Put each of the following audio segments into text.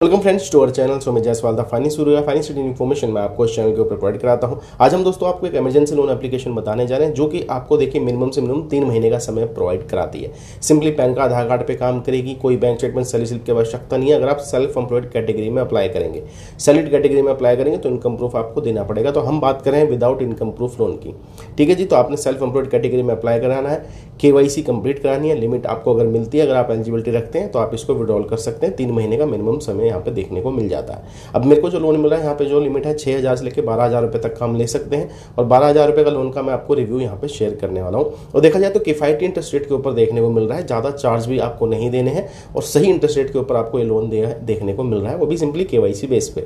Welcome friends to our channel. So मैं Jaiswal the finance finance information मैं आपको इस चैनल के ऊपर प्रोवाइड कराता हूं। आज हम दोस्तों आपको एक इमरजेंसी लोन एप्लीकेशन बताने जा रहे हैं जो कि आपको देखिए मिनिमम से मिनिमम 3 महीने का समय प्रोवाइड कराती है। सिंपली पैन का आधार कार्ड पे काम करेगी, कोई बैंक स्टेटमेंट सैलरी स्लिप की आवश्यकता नहीं है। अगर आप सेल्फ एम्प्लॉयड कैटेगरी में अप्लाई करेंगे, सैलरीड कैटेगरी में अप्लाई करेंगे तो इनकम प्रूफ आपको देना पड़ेगा। तो हम बात करें विदाउट इनकम प्रूफ लोन की, ठीक है जी। तो आपने सेल्फ एम्प्लॉयड कैटेगरी में अप्लाई कराना है, KYC कंप्लीट करानी है। लिमिट आपको अगर मिलती है, अगर आप एलिजिबिलिटी रखते हैं तो आप इसको विड्रॉल कर सकते हैं। 3 महीने का मिनिमम समय यहाँ पे देखने को मिल जाता है। अब मेरे को जो लोन मिल रहा है यहाँ पे जो लिमिट है 6,000 से लेकर 12,000 रुपये तक का हम ले सकते हैं। और 12,000 रुपये का लोन का मैं आपको रिव्यू यहाँ पे शेयर करने वाला हूँ। और देखा जाए तो किफायती इंटरेस्ट रेट के ऊपर देखने को मिल रहा है, ज़्यादा चार्ज भी आपको नहीं देने हैं और सही इंटरेस्ट रेट के ऊपर आपको ये लोन देखने को मिल रहा है, वो भी सिंपली KYC बेस पे।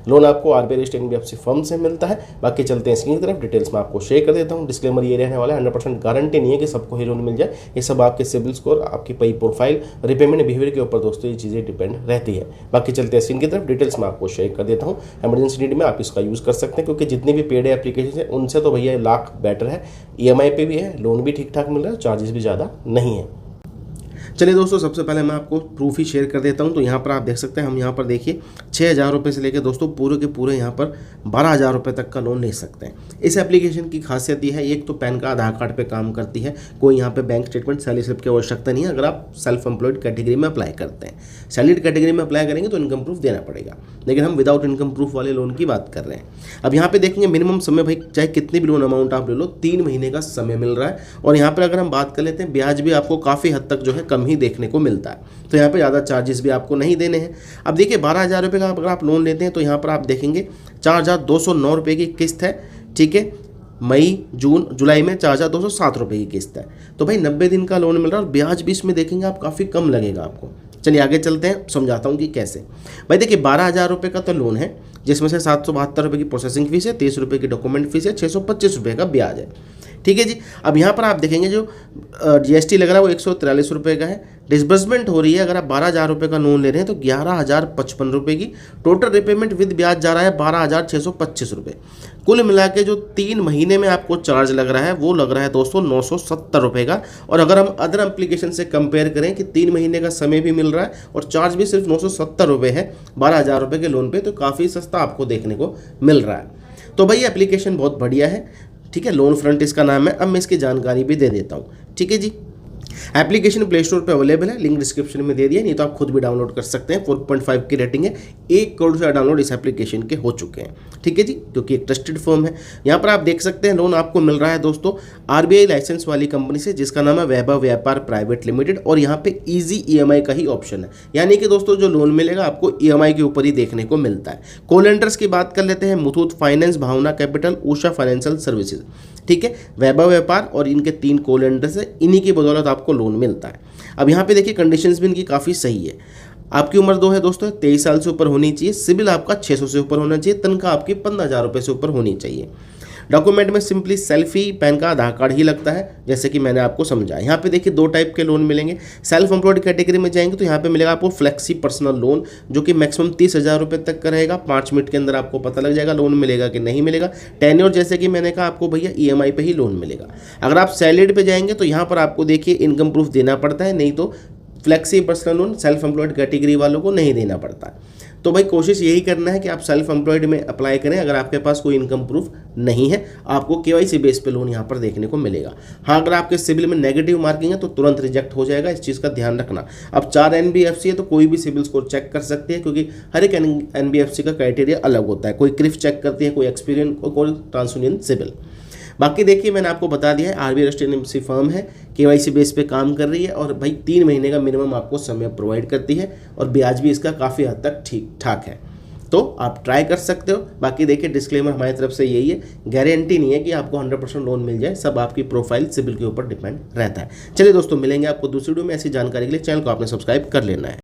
लोन आपको RBI रजिस्टर्ड NBFC फर्म से मिलता है। बाकी चलते हैं इसकी तरफ, डिटेल्स में आपको शेयर कर देता हूँ। डिस्क्लेमर ये रहने वाला है, 100% गारंटी नहीं है कि सबको ही लोन मिल जाए। ये सब आपके सिबिल स्कोर, आपकी पे प्रोफाइल, रिपेमेंट बिहेवियर के ऊपर दोस्तों ये चीज़ें डिपेंड रहती है। बाकी चलते हैं इनकी तरफ, डिटेल्स में आपको शेयर कर देता हूँ। इमरजेंसी नीड में आप इसका यूज़ कर सकते हैं क्योंकि जितनी भी पेड एप्लीकेशन है उनसे तो भैया लाख बेटर है। EMI पे भी है, लोन भी ठीक ठाक मिल रहा है, चार्जेस भी ज़्यादा नहीं है। चलिए दोस्तों, सबसे पहले मैं आपको प्रूफ ही शेयर कर देता हूं। तो यहाँ पर आप देख सकते हैं, हम यहाँ पर देखिए 6,000 रुपये से लेकर दोस्तों पूरे के पूरे यहाँ पर 12,000 रुपये तक का लोन ले सकते हैं। इस एप्लीकेशन की खासियत यह है, एक तो पैन का आधार कार्ड पे काम करती है, कोई यहाँ पे बैंक स्टेटमेंट सैलरी स्लिप की आवश्यकता नहीं है। अगर आप सेल्फ एम्प्लॉयड कैटेगरी में अप्लाई करते हैं, सैलरीड कैटेगरी में अप्लाई करेंगे तो इनकम प्रूफ देना पड़ेगा, लेकिन हम विदाउट इनकम प्रूफ वाले लोन की बात कर रहे हैं। अब यहाँ पे देखेंगे मिनिमम समय, भाई चाहे कितनी भी लोन अमाउंट आप ले लो, 3 महीने का समय मिल रहा है। और यहाँ पर अगर हम बात कर लेते हैं, ब्याज भी आपको काफ़ी हद तक जो है कम ही देखने को मिलता है। तो यहाँ पे ज़्यादा चार्जेस भी आपको नहीं देने हैं। अब देखिए 12,000 रुपये का अगर आप लोन लेते हैं तो यहाँ पर आप देखेंगे 4,209 रुपये की किस्त है, ठीक है। मई जून जुलाई में 4,207 रुपये की किस्त है। तो भाई 90 दिन का लोन मिल रहा है और ब्याज भी इसमें देखेंगे आप काफ़ी कम लगेगा आपको। चलिए आगे चलते हैं, समझाता हूँ कि कैसे। भाई देखिए 12,000 रुपये का तो लोन है, जिसमें से 772 रुपये की प्रोसेसिंग फीस है, 30 रुपये की डॉक्यूमेंट फीस है, 625 रुपये का ब्याज है, ठीक है जी। अब यहाँ पर आप देखेंगे जो GST लग रहा है वो 143 रुपये का है। डिसबर्समेंट हो रही है, अगर आप 12,000 रुपये का लोन ले रहे हैं तो 11,055 रुपये की। टोटल रिपेमेंट विद ब्याज जा रहा है 12,625 रुपये। कुल मिला के जो 3 महीने में आपको चार्ज लग रहा है वो लग रहा है दोस्तों 970 रुपये का। और अगर हम अदर एप्लीकेशन से कंपेयर करें कि 3 महीने का समय भी मिल रहा है और चार्ज भी सिर्फ 970 रुपये है 12,000 रुपये के लोन पे, तो काफ़ी सस्ता आपको देखने को मिल रहा है। तो भाई एप्लीकेशन बहुत बढ़िया है, ठीक है। लोन फ्रंट इसका नाम है। अब मैं इसकी जानकारी भी दे देता हूँ, ठीक है जी। एप्लीकेशन प्ले स्टोर पे अवेलेबल है, लिंक डिस्क्रिप्शन में दे दिया, नहीं तो आप खुद भी डाउनलोड कर सकते हैं। 4.5 की रेटिंग है, 1 करोड़ से डाउनलोड इस एप्लीकेशन के हो चुके हैं, ठीक है जी, क्योंकि एक ट्रस्टेड फर्म है। यहाँ पर आप देख सकते हैं लोन आपको मिल रहा है दोस्तों RBI लाइसेंस वाली कंपनी से, जिसका नाम है वैभव व्यापार प्राइवेट लिमिटेड। और यहाँ पे ईजी EMI का ही ऑप्शन है, यानी कि दोस्तों जो लोन मिलेगा आपको EMI के ऊपर ही देखने को मिलता है। कोलेंडर्स की बात कर लेते हैं, मुथूट फाइनेंस, भावना कैपिटल, उषा फाइनेंशियल सर्विसेज, ठीक है। वैभव व्यापार और इनके 3 कोलेंडर्स है, इन्हीं की बदौलत आपको लोन मिलता है। अब यहाँ पे देखिए कंडीशंस भी इनकी काफ़ी सही है। आपकी उम्र 2 है दोस्तों, 23 साल से ऊपर होनी चाहिए, सिबिल आपका 600 से ऊपर होना चाहिए, तनख्वाह आपकी 15,000 रुपये से ऊपर होनी चाहिए। डॉक्यूमेंट में सिंपली सेल्फी, पैन का आधार कार्ड ही लगता है, जैसे कि मैंने आपको समझाया। यहाँ पे देखिए 2 टाइप के लोन मिलेंगे। सेल्फ एम्प्लॉयड कैटेगरी में जाएंगे तो यहाँ पे मिलेगा आपको फ्लेक्सी पर्सनल लोन, जो कि मैक्सिमम 30,000 रुपये तक का रहेगा। 5 मिनट के अंदर आपको पता लग जाएगा लोन मिलेगा कि नहीं मिलेगा। टेन्योर जैसे कि मैंने कहा आपको भैया EMI पे ही लोन मिलेगा। अगर आप सैलरीड पे जाएंगे तो यहाँ पर आपको देखिए इनकम प्रूफ देना पड़ता है, नहीं तो flexi personal loan self employed category वालों को नहीं देना पड़ता है। तो भाई कोशिश यही करना है कि आप सेल्फ एम्प्लॉयड में अप्लाई करें। अगर आपके पास कोई इनकम प्रूफ नहीं है, आपको KYC बेस पे लोन यहाँ पर देखने को मिलेगा। हाँ, अगर आपके सिबिल में नेगेटिव मार्किंग है तो तुरंत रिजेक्ट हो जाएगा, इस चीज़ का ध्यान रखना। अब 4 NBFC है तो कोई भी सिबिल स्कोर चेक कर सकते हैं, क्योंकि हर एक NBFC का क्राइटेरिया अलग होता है। कोई क्रिफ चेक करती है, कोई एक्सपीरियंस, कोई ट्रांसयूनियन सिबिल। बाकी देखिए मैंने आपको बता दिया है, RBI रजिस्टर्ड NBFC फर्म है, KYC बेस पे काम कर रही है और भाई 3 महीने का मिनिमम आपको समय प्रोवाइड करती है और ब्याज भी इसका काफ़ी हद तक ठीक ठाक है। तो आप ट्राई कर सकते हो। बाकी देखिए डिस्क्लेमर हमारी तरफ से यही है, गारंटी नहीं है कि आपको 100% लोन मिल जाए, सब आपकी प्रोफाइल सिबिल के ऊपर डिपेंड रहता है। चलिए दोस्तों, मिलेंगे आपको दूसरी वीडियो में। ऐसी जानकारी के लिए चैनल को आपने सब्सक्राइब कर लेना है।